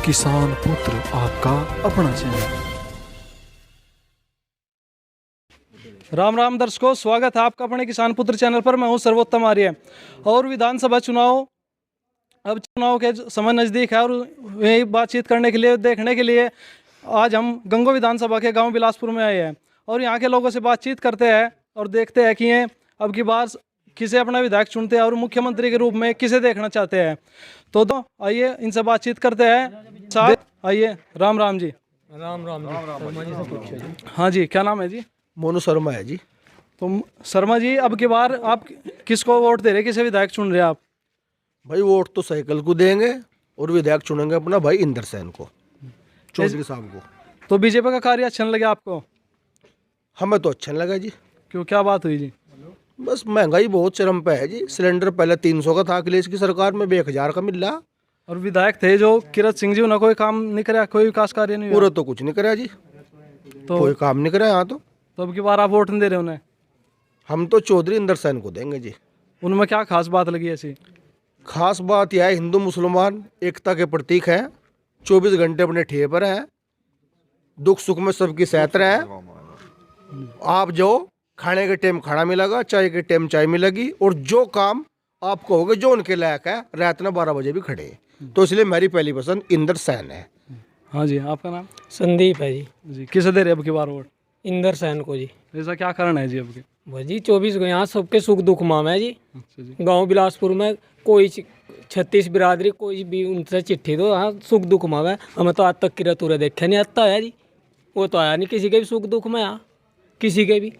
किसान पुत्र आपका अपना चैनल। राम राम दर्शकों, स्वागत है आपका अपने किसान पुत्र चैनल पर। मैं हूं सर्वोत्तम आर्य। और विधानसभा चुनाव, अब चुनाव के समय नज़दीक है और यही बातचीत करने के लिए, देखने के लिए आज हम गंगो विधानसभा के गांव बिलासपुर में आए हैं और यहां के लोगों से बातचीत करते हैं और देखते हैं कि ये अब की बार किसे अपना विधायक चुनते हैं और मुख्यमंत्री के रूप में किसे देखना चाहते हैं। तो आइए इनसे बातचीत करते हैं। साथ आइए। राम राम जी। राम राम शर्मा जी से पूछो जी। हाँ जी, क्या नाम है जी? मोनू शर्मा है जी। तो शर्मा जी, अब की बार आप किसको वोट दे रहे, किसे विधायक चुन रहे हैं आप? भाई वोट तो साइकिल को देंगे और विधायक चुनेंगे अपना भाई इंदर सेन को, चौधरी साहब को। तो बीजेपी का कार्य अच्छा नहीं लगा आपको? हमें तो अच्छा नहीं लगा जी। क्यों, क्या बात हुई जी? बस महंगाई बहुत चरम पे है जी। सिलेंडर पहले 300 का था, अखिलेश की सरकार में 1000 का मिल रहा। और विधायक थे जो किरत सिंह जी, उन्होंने कोई काम नहीं कराया, कोई विकास कार्य नहीं हुआ? पूरा तो कुछ नहीं करा जी, तो कोई काम नहीं करा यहाँ तो। अब की बार आप वोट नहीं दे रहे उन्हें? हम तो चौधरी इंदर सेन को देंगे जी। उनमें क्या खास बात लगी ऐसी? खास बात यह है, हिंदू मुसलमान एकता के प्रतीक है, 24 घंटे अपने ठेहे पर है, दुख सुख में सबकी साथ रहे। आप जो खाने के टाइम खाना मिलेगा, चाय के टाइम चाय मिलेगी, और जो काम आप कहोगे जो उनके लायक है, रात में 12 बजे भी खड़े। तो इसलिए मेरी पहली पसंद इंदर सेन है। हाँ जी, आपका नाम? संदीप है जी। किसे दे रहे अब की बार वोट? इंदर सेन को जी। ऐसा क्या कारण है जी अब की? बस जी 24 को यहाँ सबके सुख दुख माम है जी। अच्छा जी। गांव बिलासपुर में कोई 36 बिरादरी कोई भी उनसे चिट्ठी दो, हाँ सुख दुख माम है। हमें तो आज तक किरत उरे देखे नहीं आता है जी। वो तो आया नहीं किसी के भी सुख दुख में, यहाँ किसी के भी।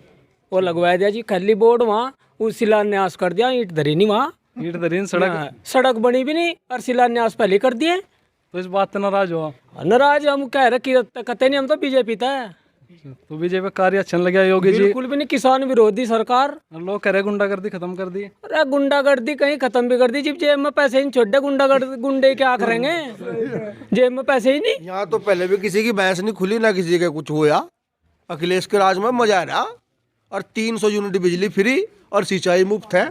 वो लगवा दिया जी खाली बोर्ड, वहाँ उस शिलान्यास कर दिया, ईंट धरी नहीं वहाँ, ईंट धरी, सड़क बनी भी नहीं और शिलान्यास पहले कर दिए। तो इस बात से नाराज हो? नाराज हम कह रहे किरत कहते नहीं, हम तो बीजेपी था। तो बीजेपी कार्य अच्छा नहीं लगा योगी जी? बिल्कुल भी नहीं, किसान विरोधी सरकार। लोग कह रहे गुंडागर्दी खत्म कर दी। अरे गुंडागर्दी कहीं खत्म भी कर दी, जब जेब में पैसे ही नहीं छोड़े गुंडागर्दी, गुंडे क्या करेंगे, जेब में पैसे ही नहीं। यहाँ तो पहले भी किसी की भैंस नहीं खुली, ना किसी के कुछ हुआ। अखिलेश के राज में मजा आ रहा, और 300 यूनिट बिजली फ्री और सिंचाई मुफ्त है,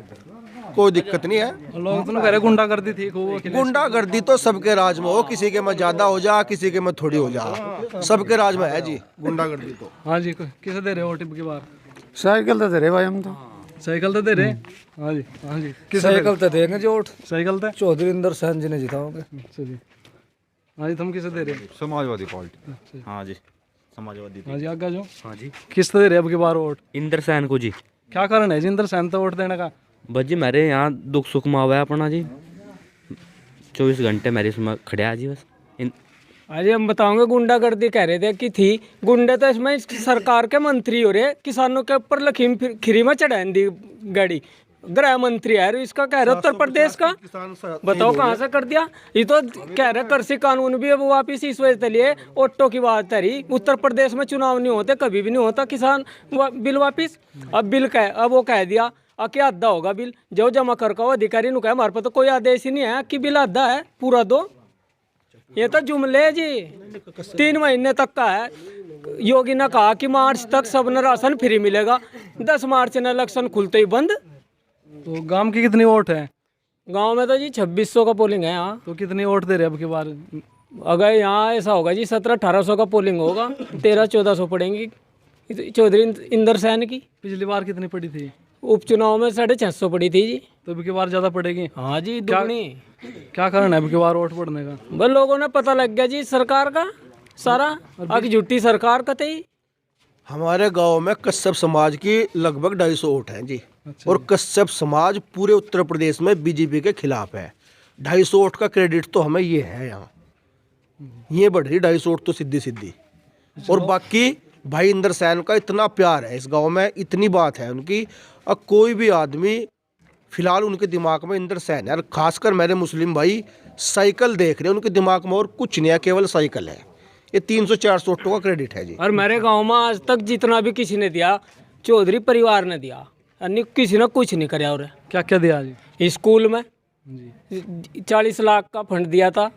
कोई दिक्कत नहीं है। लोग तो कह रहे गुंडागर्दी थी खूब। गुंडागर्दी तो सबके राज में हो, किसी के में ज्यादा हो जा, किसी के में थोड़ी हो जा, सबके राज में है जी गुंडागर्दी तो। हाँ जी, किसे दे रहे हो वोट की बार? साइकिल तो दे रहे भाई, हम तो साइकिल तो दे रहे। हाँ जी, हाँ जी। साइकिल तो देंगे जो वोट साइकिल तो चौधरी इंदर सेन जी ने जिताओगे। अच्छा जी। हाँ जी, तुम किसे दे रहे? समाजवादी पार्टी। हाँ जी, समाजवादी। हाँ जी, आगे जो। हाँ जी, किस दे रहे अब की बार वोट? इंदर सेन को जी। क्या कारण है जी इंदर सेन तो वोट देने का? बस जी मेरे यहाँ दुख सुख में हुआ है अपना जी, 24 घंटे मेरे इसमें खड़े हैं जी बस। अरे हम बताओगे, गुंडागर्दी कह रहे थे कि थी, गुंडे तो इसमें सरकार के मंत्री हो रहे, किसानों के ऊपर लखीम खीरी में चढ़ान दी गाड़ी। गृह मंत्री है इसका, कह रहे उत्तर प्रदेश का, बताओ कहाँ से कर दिया। ये तो कह रहे कृषि कानून भी अब वापिस इस वजह से लिए, ऑटो की बात है। उत्तर प्रदेश में चुनाव नहीं होते, कभी भी नहीं होता, किसान बिल वापिस। अब बिल कह, अब वो कह दिया क्या आधा होगा बिल, जो जमा कर का अधिकारी नु कहा हमारे पास तो कोई आदेश ही नहीं है कि बिल आधा है पूरा दो। ये तो जुमले जी, 3 महीने तक का है। योगी ने कहा कि मार्च तक सब ने राशन फ्री मिलेगा, 10 मार्च ने इलेक्शन खुलते ही बंद। तो गांव की कितनी वोट है? गांव में तो जी 2600 का पोलिंग है यहाँ। तो कितनी वोट दे रहे अब की बार? अगर यहाँ ऐसा होगा जी 1700-1800 का पोलिंग होगा, 1300-1400 पड़ेंगी चौधरी इंदर सेन की। पिछली बार कितनी पड़ी थी? उपचुनाव में 650 पड़ी थी जी। तो अब की बार ज्यादा पड़ेगी? हाँ जी, दुगनी। क्या कारण है अब की बार वोट पड़ने का? बस लोगों ने पता लग गया जी सरकार का सारा, अब झूठी सरकार कतई। हमारे गांव में कश्यप समाज की लगभग 250 वोट हैं जी। और कश्यप समाज पूरे उत्तर प्रदेश में बीजेपी के खिलाफ है। 250 वोट का क्रेडिट तो हमें ये है, यहाँ ये बढ़ रही 250 वोट तो सीधी सीधी। और बाकी भाई इंदर सेन का इतना प्यार है इस गांव में, इतनी बात है उनकी। अब कोई भी आदमी फिलहाल उनके दिमाग में इंदर सेन है, और खासकर मेरे मुस्लिम भाई साइकिल देख रहे हैं उनके दिमाग में, और कुछ नहीं है, केवल साइकिल है। ये 300-400 वोटों का क्रेडिट है जी। और मेरे गांव में आज तक जितना भी किसी ने दिया, चौधरी परिवार ने दिया, यानी किसी ने कुछ नहीं कराया। और क्या क्या दिया जी? स्कूल में 40 लाख का फंड दिया था,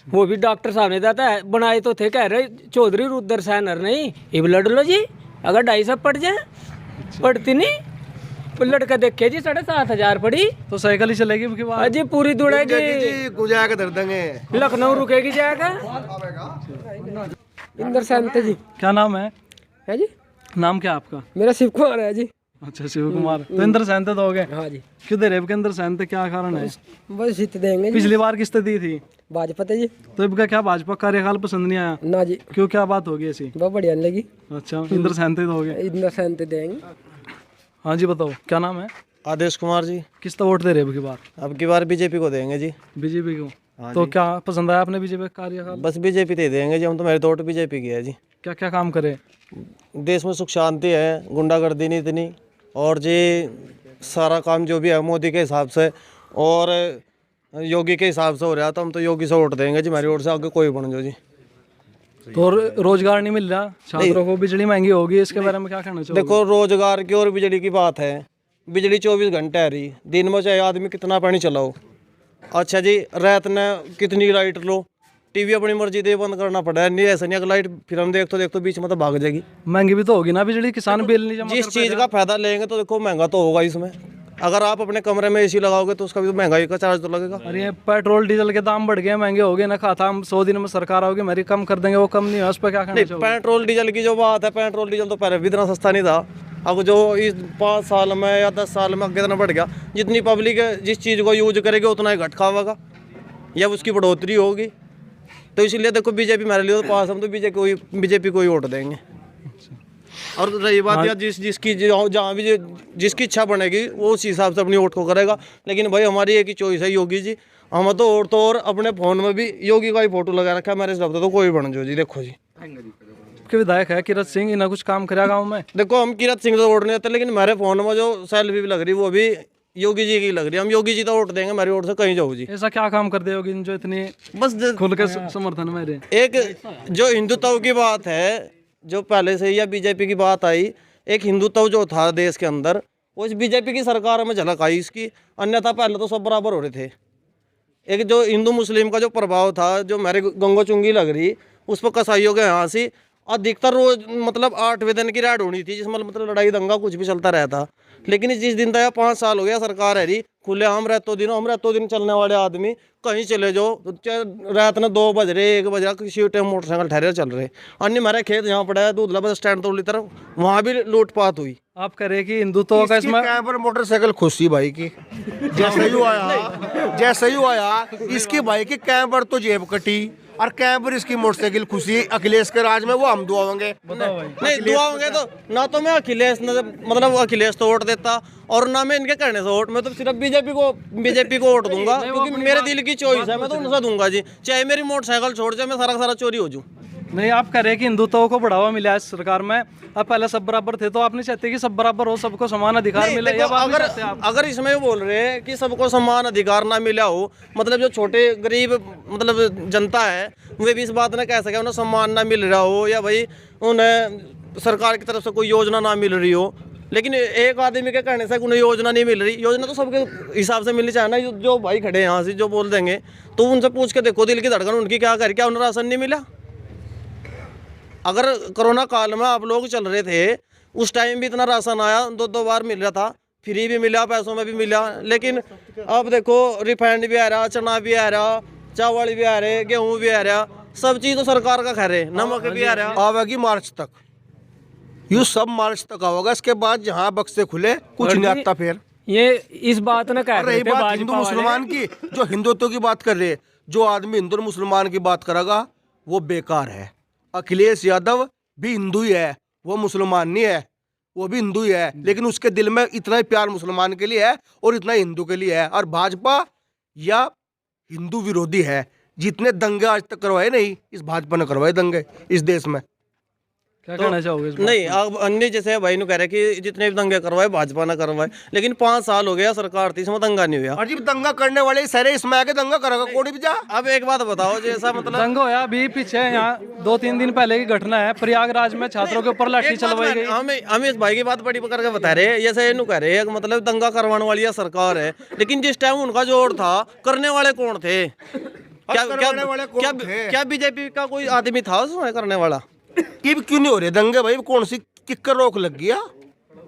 वो भी डॉक्टर साहब ने दिया था। बनाए तो थे, कह रहे चौधरी रुद्र सैनर नहीं, ये लड़ लो जी, अगर 250 पड़ जाए, पड़ती नहीं। लड़का देखे जी 7,500 पड़ी। तो साइकिल ही चलेगी उसके बाद? अजी पूरी दौड़ेगी, जी गुजा के दर देंगे। लखनऊ रुकेगी जाएगा। इंदर सेन जी। क्या नाम है जी? नाम क्या आपका? मेरा शिव कुमार है जी। अच्छा, शिव कुमार। तो इंद्र सेन तो हो गए। हाँ जी। क्यों दे रहे इंद्र सेन? क्या कारण है? बस जीत देंगे जी। पिछली बार किस्त दी थी भाजपा जी। तो इनका क्या भाजपा कार्यकाल पसंद नहीं आया? ना जी। क्यों, क्या बात होगी ऐसी? बहुत बढ़िया लगी। अच्छा, इंद्र सेन तो हो गए। इंदर सेन देंगे। हाँ जी, बताओ क्या नाम है? आदेश कुमार जी। किस तो वोट दे रहे अब की बार? अब की बार बीजेपी को देंगे जी। बीजेपी को? तो क्या पसंद आया आपने बीजेपी का कार्यकाल? बस बीजेपी दे देंगे जी, हम तो मेरे तो वोट बीजेपी की है जी। क्या क्या काम करे? देश में सुख शांति है, गुंडागर्दी नहीं इतनी, और जी सारा काम जो भी है मोदी के हिसाब से और योगी के हिसाब से हो रहा, तो हम तो योगी से वोट देंगे जी। मेरी वोट से आगे कोई बन जाओ जी। तो रोजगार नहीं मिल रहा छात्रों को, बिजली महंगी होगी, इसके बारे में क्या कहना चाहोगे? देखो, रोजगार की और बिजली की बात है। बिजली 24 घंटे आ रही, दिन में चाहे आदमी कितना पानी चलाओ। अच्छा जी, रात ने कितनी लाइट लो, टीवी अपनी मर्जी दे बंद करना पड़ा है। नहीं ऐसा नहीं, अगर लाइट फिर हम देख तो बीच में तो भाग जाएगी। महंगी भी तो होगी ना बिजली, किसान बिल नहीं जमा जिस कर चीज़ का फायदा लेंगे तो देखो महंगा तो होगा इसमें। अगर आप अपने कमरे में एसी लगाओगे तो उसका भी तो महंगाई का चार्ज तो लगेगा। अरे ये पेट्रोल डीजल के दाम बढ़ गए, महंगे हो गए ना। खाता हम 100 दिन में सरकार आओगी मेरी कम कर देंगे, वो कम नहीं है, उस पर क्या कहना चाहोगे? पेट्रोल डीजल की जो बात है, पेट्रोल डीजल तो पहले भी इतना सस्ता नहीं था। अब जो इस 5 साल में या 10 साल में कितना बढ़ गया। जितनी पब्लिक जिस चीज़ को यूज करेगी उतना ही घट खावेगा या उसकी बढ़ोतरी होगी। तो इसलिए देखो, बीजेपी मेरे लिए तो पास, हम तो बीजेपी को ही वोट देंगे। और रही बात यार, जिसकी जहाँ भी जिसकी इच्छा बनेगी वो उस हिसाब से अपनी वोट को करेगा। लेकिन भाई हमारी एक ही चॉइस है, योगी जी। हम तो और अपने फ़ोन में भी योगी का ही फोटो लगा रखा है। मेरे हिसाब से तो कोई बन जाओ जी। देखो जी, के विधायक है किरत सिंह, इन्हें कुछ काम करा गाँव में? देखो हम किरत सिंह तो वोट नहीं देते, लेकिन मेरे फ़ोन में जो सेल्फी भी लग रही वो भी योगी जी की लग रही है। हम योगी जी तो वोट देंगे, मेरी वोट से कहीं जाओ जी। ऐसा क्या काम कर दे योगी जो इतनी बस खुल के समर्थन में रहे? एक जो हिंदुत्व की बात है, जो पहले से ही या बीजेपी की बात आई, एक हिंदुत्व जो था देश के अंदर, वो इस बीजेपी की सरकार में झलक आई इसकी। अन्यथा पहले तो सब बराबर हो रहे थे। एक जो हिंदू मुस्लिम का जो प्रभाव था, जो मेरे गंगो चुंगी लग रही, उस पर कसाईयों के यहाँ से अधिकतर रोज मतलब 8वें दिन की राइड होनी थी, जिसमें मतलब लड़ाई दंगा कुछ भी चलता रहता। लेकिन जिस दिन तक 5 साल हो गया सरकार है रही, खुले हम रहते दिन चलने वाले आदमी कहीं चले जाओ, रात में 2 बज रहे 1 बज रहा, किसी टाइम मोटरसाइकिल ठहरे चल रहे। अन्य हमारे खेत यहाँ पड़ा है दूधला बस स्टैंड तो तरफ, वहाँ भी लूटपाट हुई। आप कह रहे कि हिंदुत्व का इसमें पर मोटरसाइकिल खुशी भाई की जैसे ही आया इसकी भाई की कैंपर तो जेब कटी और कैंपर इसकी मोटरसाइकिल खुशी। अखिलेश के राज में वो हम दुआओगे नहीं दुआओगे तो ना, तो मैं मतलब अखिलेश तो वोट देता, और ना मैं इनके कहने से वोट, मैं तो सिर्फ बीजेपी को वोट दूंगा, क्योंकि मेरे दिल की चॉइस है। मैं तो उनसे दूंगा जी, चाहे मेरी मोटरसाइकिल छोड़ जाए, मैं सारा चोरी हो जाऊँ। नहीं, आप कह रहे कि हिंदुत्व को बढ़ावा मिला है इस सरकार में। अब पहले सब बराबर थे, तो आप नहीं चाहते कि सब बराबर हो, सबको समान अधिकार मिले? देखो, अगर इसमें बोल रहे हैं कि सबको समान अधिकार ना मिला हो, मतलब जो छोटे गरीब मतलब जनता है वे भी इस बात ने कह सके उन्हें सम्मान ना मिल रहा हो, या भाई उन्हें सरकार की तरफ से कोई योजना ना मिल रही हो। लेकिन एक आदमी के कहने से उन्हें योजना नहीं मिल रही, योजना तो सबके हिसाब से मिलनी चाहिए ना। जो भाई खड़े हैं यहाँ से जो बोल देंगे, तो उनसे पूछ के देखो दिल की धड़कन उनकी क्या कर, क्या उन्हें राशन नहीं मिला? अगर कोरोना काल में आप लोग चल रहे थे, उस टाइम भी इतना राशन आया, 2 बार मिल रहा था, फ्री भी मिला, पैसों में भी मिला। लेकिन अब देखो, रिफाइंड भी आ रहा, चना भी आ रहा, चावल भी आ रहे, गेहूँ भी आ रहा, सब चीज़ तो सरकार का खैर है, नमक भी आ रहा। आवेगी मार्च तक, यू सब मार्च तक आवेगा। इसके बाद जहाँ बक्से खुले कुछ नहीं आता। फिर ये इस बात ने कह रहे रही थे बात भाजपा हिंदू वाले। मुसलमान की, जो हिंदुत्व की बात कर रहे हैं, जो आदमी हिंदू और मुसलमान की बात करेगा वो बेकार है। अखिलेश यादव भी हिंदू ही है, वो मुसलमान नहीं है, वो भी हिंदू ही है, लेकिन उसके दिल में इतना ही प्यार मुसलमान के लिए है और इतना ही हिंदू के लिए है। और भाजपा या हिंदू विरोधी है। जितने दंगे आज तक करवाए नहीं, इस भाजपा ने करवाए दंगे इस देश में। क्या कहना चाहोगे इस बात नहीं, अब अन्य जैसे भाई ने कह रहे कि जितने भी दंगे करवाए भाजपा ने करवाए, लेकिन 5 साल हो गया सरकार थी, इसमें दंगा नहीं हुआ। और जी दंगा करने वाले सारे इसमें आके दंगा करेगा, कोई भी जा। अब एक बात बताओ, जैसा मतलब दंगा होया अभी पीछे यहाँ 2-3 दिन पहले की घटना है, प्रयागराज में छात्रों के ऊपर लाठी चलवाई गई। हम इस भाई की बात बड़ी करके बता रहे हैं, जैसे इन्हों कह रहे हैं मतलब दंगा करवाने वाली यह सरकार है, लेकिन जिस टाइम उनका जोर था, करने वाले कौन थे? क्या बीजेपी का कोई आदमी था उसमें करने वाला? कि क्यों नहीं हो रहे दंगे भाई? कौन सी किक्कर रोक लग गया?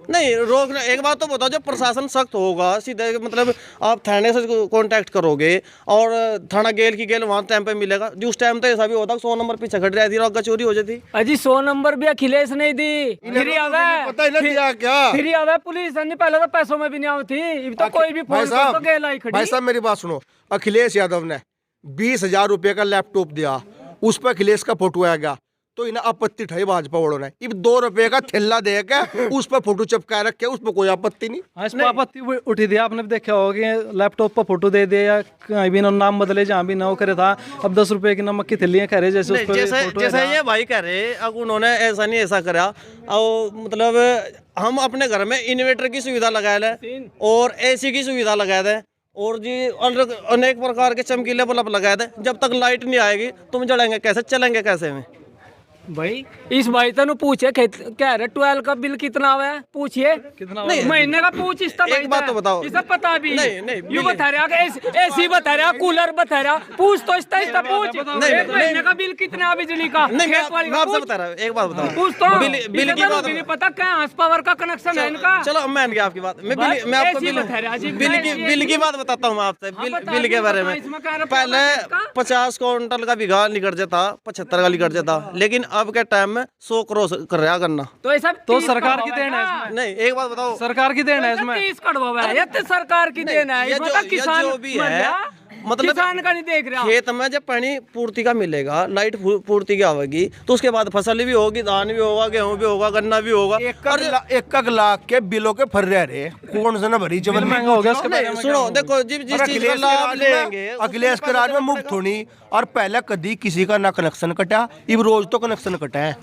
नहीं रोकना, एक बात तो बताओ, जब प्रशासन सख्त होगा सीधे मतलब आप थाने से कांटेक्ट करोगे और थाना गेल की गेल वहाँ टाइम पे मिलेगा जी। उस टाइम तो ऐसा भी होता 100 नंबर पीछे खड़ी रहती और चोरी हो जाती। अजी 100 नंबर भी अखिलेश नहीं दी, फ्री आवे, पता ही नहीं दिया क्या? फ्री आवे पुलिस नहीं, पहले तो पैसों में भी नहीं आती थी, तो कोई भी फोन कर तो गेल आई खड़ी। भाई साहब मेरी बात सुनो, अखिलेश यादव ने 20,000 रुपए का लैपटॉप दिया, उस पर अखिलेश का फोटो आ गया, तो इन्हें आपत्ति उठाई भाजपा वालों ने। अब 2 रुपए का थैला दे के उस पर फोटो चिपका रखे, उस पर कोई आपत्ति नहीं। हाँ, इस पर आपत्ति उठी थी, आपने भी देखा होगा कि लैपटॉप पर फोटो दे दिया या कहीं भी नाम बदले जहाँ भी ना करे था, अब 10 रुपए की नमक की थैलियाँ कह रहे जैसे उस पर फोटो है। जैसे ये भाई कह रहे, अब उन्होंने ऐसा नहीं ऐसा करा, और मतलब हम अपने घर में इन्वर्टर की सुविधा लगाए लें और एसी की सुविधा लगाए दें और जी अनेक प्रकार के चमकीले बल्ब लगाए दें। जब तक लाइट नहीं आएगी तुम जलेंगे कैसे, चलेंगे कैसे में? भाई इस भाई तनु पूछे कह रहे 12 का बिल कितना आवा है, पूछिए कितना नहीं, महीने का पूछ। इसका एक बात तो बताओ, इसे पता भी नहीं, यू बता रहा एसी बता रहा, कूलर बता रहा, पूछ तो इसका पूछ। एक महीने का बिल कितना है बिजली का? नहीं मैं आपसे बता रहा हूँ, एक बात बताओ, पूछ तो बिल की बात नहीं पता क्या हाउस पावर का कनेक्शन है इनका। चलो मैं गया आपकी बात, मैं आपको बिल की बात बताता हूँ आपसे। बिल के बारे में पहले 50 क्विंटल का बीघा निकल जाता, 75 का निकल जाता, लेकिन अब के टाइम में 100 क्रॉस कर रहा गन्ना। तो ऐसा तो सरकार की देन है इसमें। नहीं एक बात बताओ, सरकार की देन है इसमें। 30 कड़वा है, ये तो सरकार की देन है, ये इसमें किसान जो भी है मतलब किसान का नहीं देख रहा। खेत में जब पानी पूर्ति का मिलेगा, लाइट पूर्ति की आवेगी, तो उसके बाद फसल भी होगी, धान भी होगा, गेहूं भी होगा, गन्ना भी होगा। एक लाख के बिलों के फर रहे कौन सा ना भरी चमन महंगा हो गया उसके बारे में। सुनो देखो जिस चीज का लाभ लेंगे, अखिलेश के राज में मुफ्त होनी, और पहले कभी किसी का ना कनेक्शन कटा, अब रोज तो कनेक्शन कटा है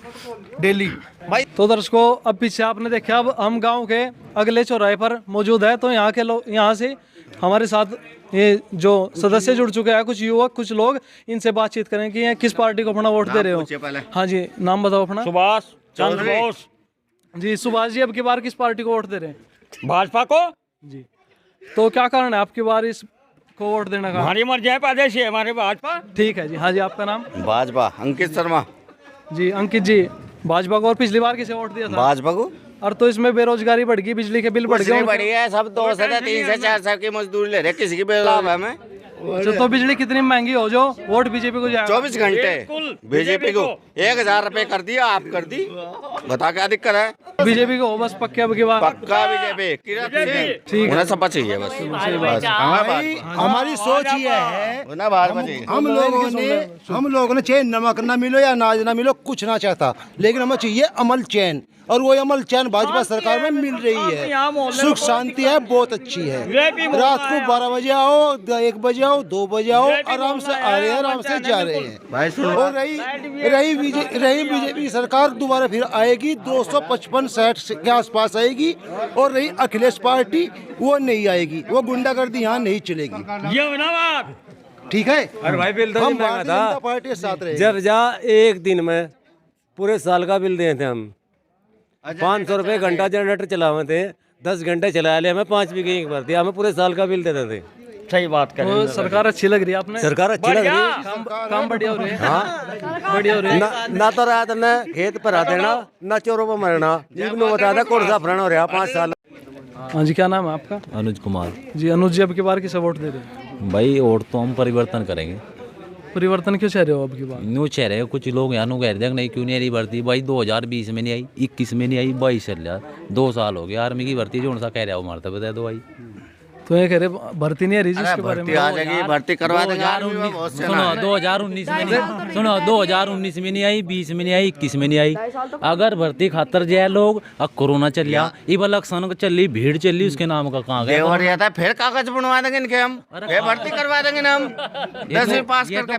डेली। भाई तो दर्शकों, अब पीछे आपने देखा, अब हम गांव के अगले चौराहे पर मौजूद है, तो यहाँ के लोग, यहाँ से हमारे साथ ये जो सदस्य जुड़ चुके हैं, कुछ युवक, कुछ लोग, इनसे बातचीत करें कि ये किस पार्टी को अपना वोट दे रहे हो। हाँ जी, नाम बताओ अपना। सुभाष चंद्र बोस। जी सुभाष जी, अब की बार किस पार्टी को वोट दे रहे हैं? भाजपा को। जी, तो क्या कारण है आपकी बार इस को वोट देने का? हमारी मर्जी है, प्रदेश है हमारे भाजपा। ठीक है जी। हाँ जी, आपका नाम? भाजपा अंकित शर्मा। जी अंकित जी, भाजपा को। और पिछली बार किसे वोट दिया था? भाजपा को। और तो इसमें बेरोजगारी बढ़ गई, बिजली के बिल बढ़ गए। बढ़ी है, सब 2 से 3 से 4 साल की मजदूरी ले रहे, किसी की बेलाभ है हमें। अच्छा, तो बिजली कितनी महंगी हो जो वोट बीजेपी को जाएगा? 24 घंटे बीजेपी को 1000 रुपए कर दिया, आप कर दी, बता क्या दिक्कत है? बीजेपी को हो बस पक्के अब की बार। पक्का बीजेपी, ठीक उन्हें सब चाहिए बस। हमारी सोच ये है, भाजपा चाहिए। हम लोगों ने चाहे नमक ना मिलो या अनाज ना मिलो, कुछ ना चाहता, लेकिन हमें चाहिए अमल चैन, और वो अमल चैन भाजपा सरकार में मिल रही है। सुख शांति है, बहुत अच्छी है। रात को 12 बजे आओ, 1 बजे आओ, 2 बजे आओ, आराम से आ रहे हैं, आराम से जा रहे हैं। और रही बीजेपी सरकार दोबारा फिर आएगी, 255-60 के आसपास आएगी। और रही अखिलेश पार्टी, वो नहीं आएगी, वो गुंडागर्दी यहाँ नहीं चलेगी। ये ना बात ठीक है। अरे भाई बिल तो हम नहीं महंगा भारतीय जनता था, पार्टी के साथ रहे। जब जा एक दिन में पूरे साल का बिल दिए थे हम। 500 रुपये घंटा जनरेटर चलावे थे, 10 घंटे चला ले, हमें 5 बीघे की भर दिया, हमें पूरे साल का बिल देते थे। सही बात कर तो सरकार अच्छी लग रही है आपने? सरकार अच्छी लग रही है, काम बढ़िया हो रही है। हाँ बढ़िया हो रही है। ना तो रात में खेत पर आ देना, ना चोरों पर मरना। जीवन बता था कौन सा फ्रण हो रहा 5 साल। हाँ जी, क्या नाम है आपका? अनुज कुमार। जी अनुज जी, अब की बार किसे वोट दे रहे हैं? भाई वोट तो हम परिवर्तन करेंगे। परिवर्तन क्यों चाह रहे हो अब की बार? न्यू चाह रहे हो, कुछ लोग यहाँ कह रहे हैं नहीं क्यों नहीं आ रही भर्ती। भाई 2020 में नहीं आई, 21 में नहीं आई, 22 चल रहा, 2 साल हो गए आर्मी की भर्ती। जो सा कह रहा हो मारता बता दो भाई। तो ये कह रहे भर्ती नहीं आ रही जिसके बारे में? आ जाएगी, भर्ती करवा देंगे। 2019 सुनो, 2019 में नहीं, सुनो 2019 में नहीं आई, 20 में नहीं आई, 21 में नहीं आई। अगर भर्ती खातर जाए लोग, अब कोरोना चल गया, इब इलेक्शन चल रही, भीड़ चल रही, उसके नाम का कहाँ गया? फिर कागज बनवा देंगे इनके, हम फिर भर्ती करवा देंगे ना हम। 10वीं पास करके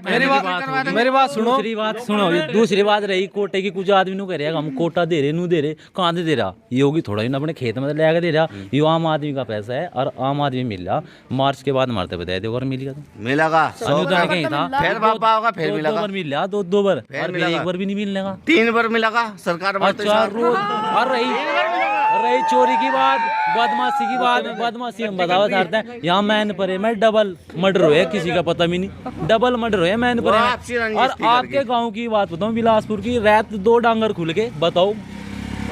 मेरी बात सुनो। दूसरी बात रही कोटे की, कुछ आदमी नु कह रहे हम कोटा दे रहे, नू दे रहे, कहाँ दे रहा? ये होगी थोड़ा ही ना अपने खेत में लगा दे रहा। ये आम आदमी का पैसा है और आम आदमी मिल रहा। मार्च के बाद मारते बताए थे, और मिल गया तो मिलेगा, अनुदान कहीं था, फिर वापस होगा, फिर दो बार मिल रहा, 2 बार, और फिर 1 बार भी नहीं मिलने का, 3 बार मिलेगा सरकार। अच्छा रोज। और रही चोरी की बात, बदमाशी की बात, बदमाशी हम बतावा चाहते हैं। यहाँ मैन पर में डबल मर्डर हुए, किसी का पता भी नहीं, डबल मर्डर हुए मैन पर। और आपके गाँव की बात बताऊँ, बिलासपुर की, रात 2 डांगर खुल के बताओ,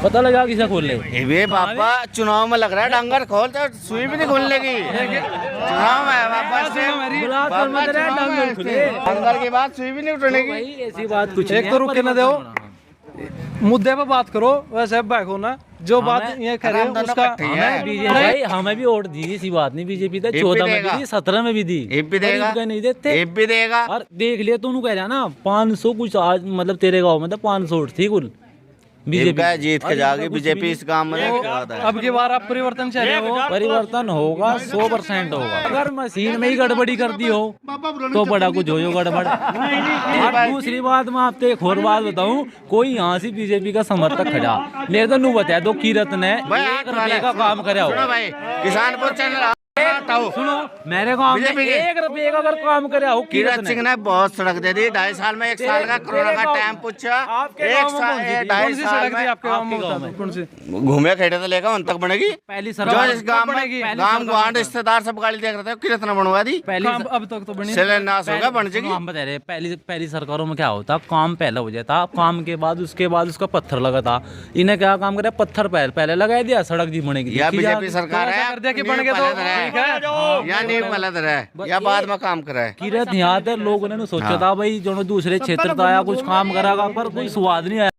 पता लगा किसे खोल ले। वे पापा चुनाव में लग रहा है डांगर खोल तो सुई भी नहीं खोलने की। चुनाव में पापा डांगर की बात सुई भी नहीं उठने की। भाई ऐसी बात कुछ एक तो रुके ना दो, मुद्दे पे बात करो, वैसे बैक होना जो बात ये कर रहे हैं उसका। भाई हमें भी वोट दी, ऐसी बात नहीं। बीजेपी तो 14 में भी दी, 17 में भी दी, भी देगा, नहीं देते भी देगा। और देख लिया तू कह रहा ना 500 कुछ आज मतलब तेरे गाँव में तो 500 वोट थी कुल बीजेपी जीत के जाएगी बीजेपी इस काम में। अब की बार आप परिवर्तन चाहिए हो, परिवर्तन होगा 100% होगा। अगर मशीन में ही गड़बड़ी कर दी हो तो बड़ा कुछ हो गड़बड़। और दूसरी बात मैं आपको एक और बात बताऊं, कोई यहाँ से बीजेपी का समर्थक खड़ा मेरे तो नू बताया दो कीरत ने 1 रुपए का काम करा हो। किसान को चैनल सुनो मेरे गाँव में 1 रुपए का अगर काम करा हो कीरत सिंह ने बहुत सड़क दे दी। 2.5 साल में 1 साल का कोरोना का टाइम पूछा। 1 साल 2.5 साल में आपके गाँव में बता दो, कौन सी? घूमे खेटे तो लेकर उन तक बनेगी। पहली जो सरकार इस गांव में गांव गुआंढ रिश्तेदार सब गाड़ी देख रहे थे किरत ने बनवा दी। अब तक तो बनी शिलान्यास होगा बन जाएगी। हम बता रहे पहली सरकारों में क्या होता, काम पहले हो जाता, काम के बाद उसके बाद उसका पत्थर लगा था। इन्हें क्या काम करे, पत्थर पहले लगा दिया, सड़क जी बनेगी। या बीजेपी सरकार है कर दिया कि बन गए तो ठीक है। या नहीं गलत रहे या बाद में काम करे। किरत यहाँ लोगों ने सोचा था भाई जो दूसरे क्षेत्र था या कुछ काम करागा, पर कोई स्वाद नहीं आया।